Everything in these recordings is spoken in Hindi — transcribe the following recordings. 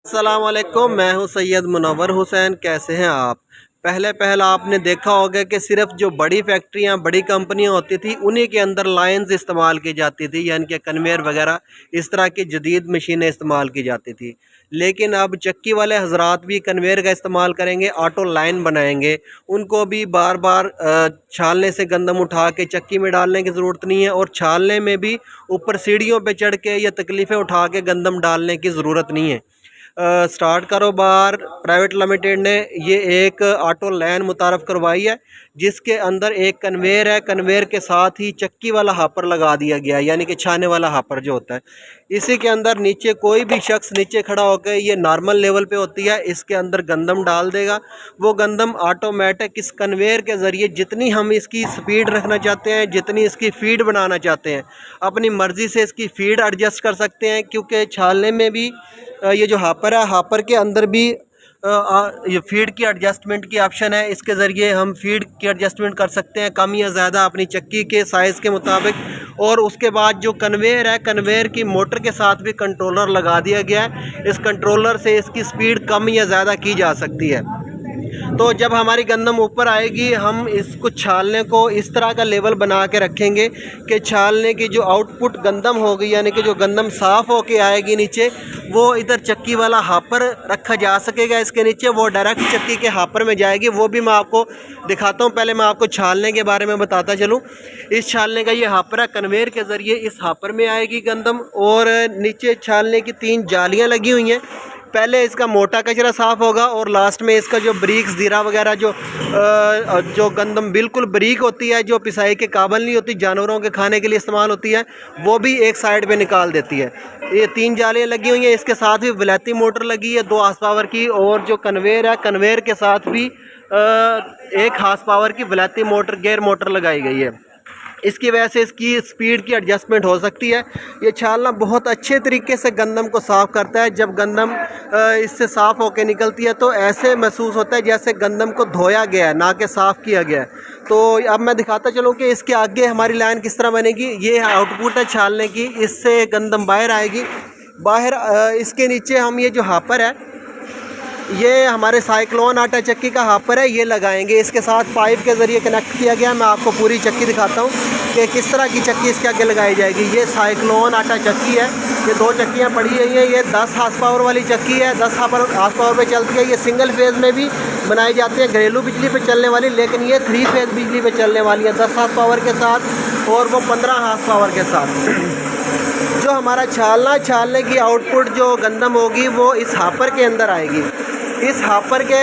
अस्सलामुअलैकुम, मैं हूं सैयद मुनव्वर हुसैन। कैसे हैं आप? पहले आपने देखा होगा कि सिर्फ जो बड़ी फैक्ट्रियां, बड़ी कंपनियां होती थी, उन्हीं के अंदर लाइंस इस्तेमाल की जाती थी, यानी कि कन्वेयर वगैरह इस तरह की जदीद मशीनें इस्तेमाल की जाती थी। लेकिन अब चक्की वाले हजरात भी कन्वेयर का इस्तेमाल करेंगे, ऑटो लाइन बनाएंगे। उनको भी बार बार छालने से गंदम उठा के चक्की में डालने की ज़रूरत नहीं है, और छालने में भी ऊपर सीढ़ियों पर चढ़ के या तकलीफ़ें उठा के गंदम डालने की ज़रूरत नहीं है। स्टार्ट कारोबार प्राइवेट लिमिटेड ने ये एक ऑटो लाइन मुतारफ़ करवाई है, जिसके अंदर एक कन्वेयर है। कन्वेयर के साथ ही चक्की वाला हापर लगा दिया गया है, यानी कि छाने वाला हापर जो होता है। इसी के अंदर नीचे कोई भी शख्स नीचे खड़ा होकर, ये नॉर्मल लेवल पे होती है, इसके अंदर गंदम डाल देगा। वो गंदम ऑटोमेटिक इस कन्वेयर के ज़रिए जितनी हम इसकी स्पीड रखना चाहते हैं, जितनी इसकी फ़ीड बनाना चाहते हैं, अपनी मर्ज़ी से इसकी फ़ीड एडजस्ट कर सकते हैं। क्योंकि छालने में भी ये जो हापर है, हापर के अंदर भी ये फ़ीड की एडजस्टमेंट की ऑप्शन है। इसके ज़रिए हम फ़ीड की एडजस्टमेंट कर सकते हैं, कम या ज़्यादा अपनी चक्की के साइज़ के मुताबिक। और उसके बाद जो कन्वेयर है, कन्वेयर की मोटर के साथ भी कंट्रोलर लगा दिया गया है। इस कंट्रोलर से इसकी स्पीड कम या ज़्यादा की जा सकती है। तो जब हमारी गंदम ऊपर आएगी, हम इसको छालने को इस तरह का लेवल बना के रखेंगे कि छालने की जो आउटपुट गंदम होगी, यानी कि जो गंदम साफ़ होके आएगी नीचे, वो इधर चक्की वाला हापर रखा जा सकेगा। इसके नीचे वो डायरेक्ट चक्की के हापर में जाएगी। वो भी मैं आपको दिखाता हूँ। पहले मैं आपको छालने के बारे में बताता चलूँ। इस छालने का ये हापर है, कन्वेयर के ज़रिए इस हापर में आएगी गंदम, और नीचे छालने की 3 जालियाँ लगी हुई हैं। पहले इसका मोटा कचरा साफ़ होगा, और लास्ट में इसका जो ब्रीक्स, ज़ीरा वगैरह जो गंदम बिल्कुल बरीक होती है, जो पिसाई के काबिल नहीं होती, जानवरों के खाने के लिए इस्तेमाल होती है, वो भी एक साइड पे निकाल देती है। ये 3 जालियाँ लगी हुई हैं। इसके साथ भी वलैती मोटर लगी है 2 हार्स पावर की, और जो कन्वेयर है, कन्वेयर के साथ भी 1 हार्स पावर की वलैती मोटर, गेयर मोटर लगाई गई है। इसकी वजह से इसकी स्पीड की एडजस्टमेंट हो सकती है। ये छालना बहुत अच्छे तरीके से गंदम को साफ़ करता है। जब गंदम इससे साफ़ होकर निकलती है, तो ऐसे महसूस होता है जैसे गंदम को धोया गया है, ना कि साफ़ किया गया है। तो अब मैं दिखाता चलूँ कि इसके आगे हमारी लाइन किस तरह बनेगी। ये आउटपुट है छालने की, इससे गंदम बाहर आएगी। बाहर इसके नीचे हम ये जो हापर है, ये हमारे साइक्लोन आटा चक्की का हापर है, ये लगाएंगे। इसके साथ पाइप के ज़रिए कनेक्ट किया गया। मैं आपको पूरी चक्की दिखाता हूँ कि किस तरह की चक्की इसके आगे लगाई जाएगी। ये साइक्लोन आटा चक्की है। ये 2 चक्कियाँ पड़ी हुई हैं। ये 10 हार्स पावर वाली चक्की है, 10 हार्स पावर पे चलती है। ये सिंगल फेज़ में भी बनाई जाती है, घरेलू बिजली पे चलने वाली, लेकिन ये 3 फेज़ बिजली पे चलने वाली है, 10 हार्स पावर के साथ, और वो 15 हार्स पावर के साथ। जो हमारा छालने की आउटपुट जो गंदम होगी, वो इस हापर के अंदर आएगी। इस हापर के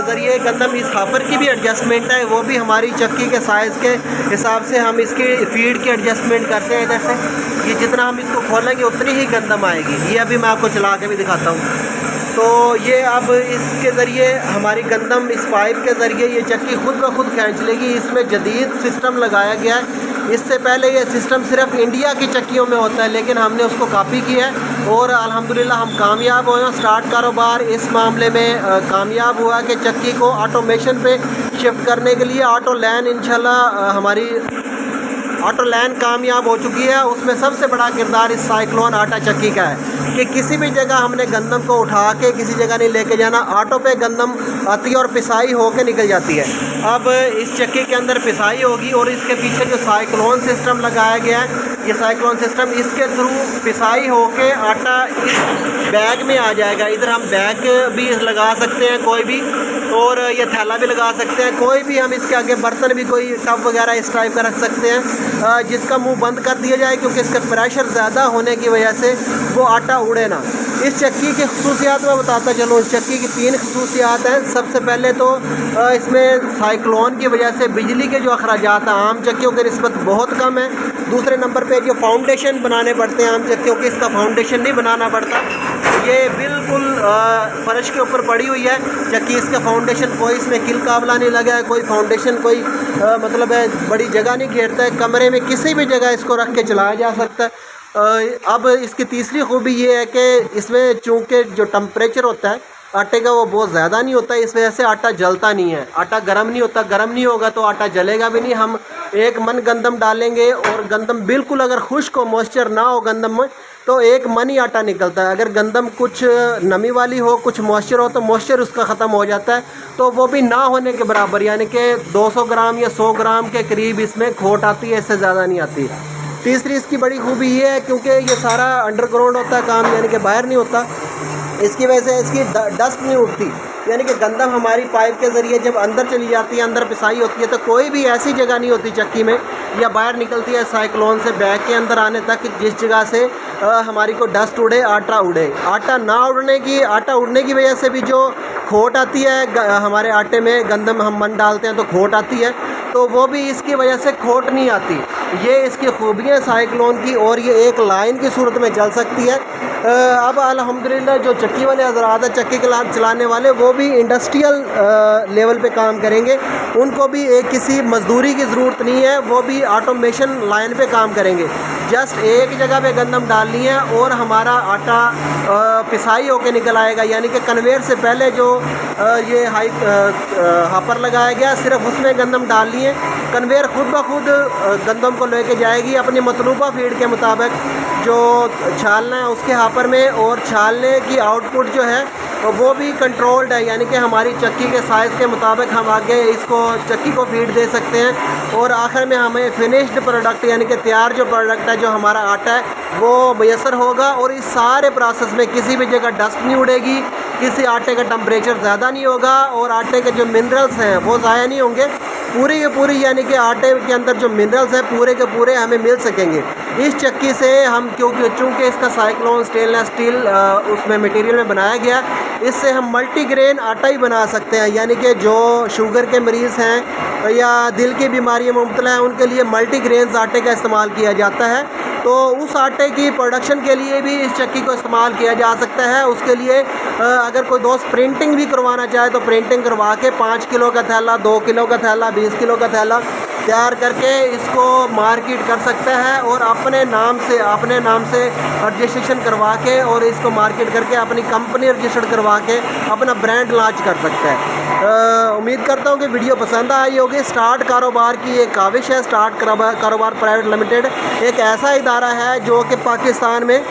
ज़रिए गंदम, इस हापर की भी एडजस्टमेंट है, वो भी हमारी चक्की के साइज़ के हिसाब से हम इसकी फ़ीड की एडजस्टमेंट करते हैं। जैसे कि जितना हम इसको खोलेंगे उतनी ही गंदम आएगी। ये अभी मैं आपको चला के भी दिखाता हूँ। तो ये अब इसके ज़रिए हमारी गंदम इस पाइप के ज़रिए ये चक्की खुद ब खुद खींच लेगी। इसमें जदीद सिस्टम लगाया गया है। इससे पहले ये सिस्टम सिर्फ इंडिया की चक्कियों में होता है, लेकिन हमने उसको कॉपी किया है, और अल्हम्दुलिल्लाह हम कामयाब हुए हैं। स्टार्ट कारोबार इस मामले में कामयाब हुआ कि चक्की को ऑटोमेशन पे शिफ्ट करने के लिए ऑटो लाइन, इंशाल्लाह हमारी ऑटो लाइन कामयाब हो चुकी है। उसमें सबसे बड़ा किरदार इस साइक्लोन आटा चक्की का है कि किसी भी जगह हमने गंदम को उठा के किसी जगह नहीं लेके जाना, ऑटो पे गंदम आती है और पिसाई होके निकल जाती है। अब इस चक्की के अंदर पिसाई होगी, और इसके पीछे जो साइक्लोन सिस्टम लगाया गया है, ये साइक्लोन सिस्टम, इसके थ्रू पिसाई होके आटा इस बैग में आ जाएगा। इधर हम बैग भी लगा सकते हैं कोई भी, और ये थैला भी लगा सकते हैं कोई भी। हम इसके आगे बर्तन भी, कोई टब वगैरह इस टाइप का रख सकते हैं, जिसका मुंह बंद कर दिया जाए, क्योंकि इसका प्रेशर ज़्यादा होने की वजह से वो आटा उड़े ना। इस चक्की की खसूसियात मैं बताता चलूँ। इस चक्की की 3 खसूसियात हैं। सबसे पहले तो इसमें साइक्लोन की वजह से बिजली के जो अखराजात हैं आम चक्कियों की निस्बत बहुत कम है। दूसरे नंबर पे जो फाउंडेशन बनाने पड़ते हैं आम चक्कियों के, इसका फाउंडेशन नहीं बनाना पड़ता। ये बिल्कुल फर्श के ऊपर पड़ी हुई है चक्की। इसका फाउंडेशन कोई इसमें किल काबला नहीं लगा है, कोई फाउंडेशन कोई मतलब है बड़ी जगह नहीं घेरता है। कमरे में किसी भी जगह इसको रख के चलाया जा सकता है। अब इसकी तीसरी खूबी ये है कि इसमें चूँकि जो टम्परेचर होता है आटे का, वो बहुत ज़्यादा नहीं होता है। इस वजह से आटा जलता नहीं है। आटा गर्म नहीं होता, गर्म नहीं होगा तो आटा जलेगा भी नहीं। हम 1 मन गंदम डालेंगे, और गंदम बिल्कुल अगर खुश्क हो, मॉइस्चर ना हो गंदम में, तो एक मन ही आटा निकलता है। अगर गंदम कुछ नमी वाली हो, कुछ मॉइस्चर हो, तो मॉइस्चर उसका ख़त्म हो जाता है, तो वो भी ना होने के बराबर, यानी कि 200 ग्राम या 100 ग्राम के करीब इसमें खोट आती है, इससे ज़्यादा नहीं आती। तीसरी इसकी बड़ी खूबी ये है, क्योंकि ये सारा अंडरग्राउंड होता है काम, यानी कि बाहर नहीं होता, इसकी वजह से इसकी डस्ट नहीं उठती। यानी कि गंदम हमारी पाइप के ज़रिए जब अंदर चली जाती है, अंदर पिसाई होती है, तो कोई भी ऐसी जगह नहीं होती चक्की में या बाहर निकलती है साइक्लोन से बैग के अंदर आने तक, जिस जगह से हमारी को डस्ट उड़े, आटा उड़े। आटा उड़ने की वजह से भी जो खोट आती है हमारे आटे में, गंदम हम मन डालते हैं तो खोट आती है, तो वो भी इसकी वजह से खोट नहीं आती। ये इसकी खूबियाँ साइक्लोन की, और ये एक लाइन की सूरत में चल सकती है। अब अल्हम्दुलिल्लाह जो चक्की वाले हज़रात हैं, चक्की चलाने वाले, वो भी इंडस्ट्रियल लेवल पे काम करेंगे, उनको भी एक किसी मजदूरी की ज़रूरत नहीं है, वो भी ऑटोमेशन लाइन पे काम करेंगे। जस्ट एक जगह पे गंदम डालनी है और हमारा आटा पिसाई होके निकल आएगा, यानी कि कन्वेयर से पहले जो ये हापर लगाया गया, सिर्फ उसमें गंदम डालनी है, कन्वेयर खुद ब खुद गंदम को लेके जाएगी अपनी मतलूबा फीड के मुताबिक जो छालना है उसके हापर में, और छालने की आउटपुट जो है वो भी कंट्रोल्ड है, यानी कि हमारी चक्की के साइज़ के मुताबिक हम आगे इसको चक्की को फीड दे सकते हैं, और आखिर में हमें फिनिश्ड प्रोडक्ट यानी कि तैयार जो प्रोडक्ट है, जो हमारा आटा है, वो मैसर होगा। और इस सारे प्रोसेस में किसी भी जगह डस्ट नहीं उड़ेगी, किसी आटे का टेम्परेचर ज़्यादा नहीं होगा, और आटे के जो मिनरल्स हैं वो ज़ाया नहीं होंगे, पूरी के पूरी, यानी कि आटे के अंदर जो मिनरल्स हैं पूरे के पूरे हमें मिल सकेंगे इस चक्की से। हम चूँकि इसका साइक्लोन स्टेनलेस स्टील उसमें मटेरियल में बनाया गया, इससे हम मल्टीग्रेन आटा ही बना सकते हैं, यानी कि जो शुगर के मरीज़ हैं या दिल की बीमारियों में मुब्तला हैं, उनके लिए मल्टीग्रेन्स आटे का इस्तेमाल किया जाता है। तो उस आटे की प्रोडक्शन के लिए भी इस चक्की को इस्तेमाल किया जा सकता है। उसके लिए अगर कोई दोस्त प्रिंटिंग भी करवाना चाहे तो प्रिंटिंग करवा के 5 किलो का थैला, 2 किलो का थैला, 20 किलो का थैला तैयार करके इसको मार्केट कर सकता है, और अपने नाम से रजिस्ट्रेशन करवा के और इसको मार्केट करके अपनी कंपनी रजिस्टर्ड करवा के अपना ब्रांड लॉन्च कर सकता है। उम्मीद करता हूँ कि वीडियो पसंद आई होगी। स्टार्ट कारोबार की एक काविश है। स्टार्ट कारोबार प्राइवेट लिमिटेड एक ऐसा इदारा है जो कि पाकिस्तान में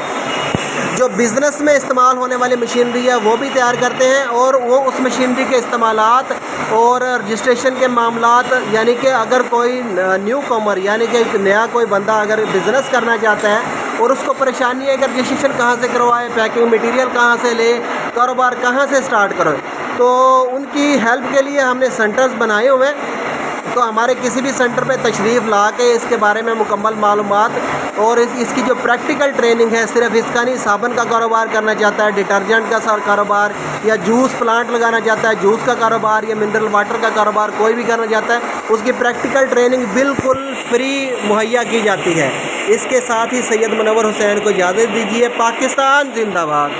जो बिज़नेस में इस्तेमाल होने वाली मशीनरी है वो भी तैयार करते हैं, और वो उस मशीनरी के इस्तेमालात और रजिस्ट्रेशन के मामलात, यानी कि अगर कोई न्यू कॉमर यानी कि नया कोई बंदा अगर बिज़नेस करना चाहता है और उसको परेशानी है कि रजिस्ट्रेशन कहाँ से करवाए, पैकिंग मटीरियल कहाँ से ले, कारोबार कहाँ से स्टार्ट करें, तो उनकी हेल्प के लिए हमने सेंटर्स बनाए हुए हैं। तो हमारे किसी भी सेंटर पे तशरीफ़ ला के इसके बारे में मुकम्मल मालूमात और इसकी जो प्रैक्टिकल ट्रेनिंग है, सिर्फ इसका नहीं, साबुन का कारोबार करना चाहता है, डिटर्जेंट का कारोबार, या जूस प्लांट लगाना चाहता है, जूस का कारोबार, या मिनरल वाटर का कारोबार कोई भी करना चाहता है, उसकी प्रैक्टिकल ट्रेनिंग बिल्कुल फ्री मुहैया की जाती है। इसके साथ ही सैयद मुनव्वर हुसैन को इजाज़त दीजिए। पाकिस्तान जिंदाबाद।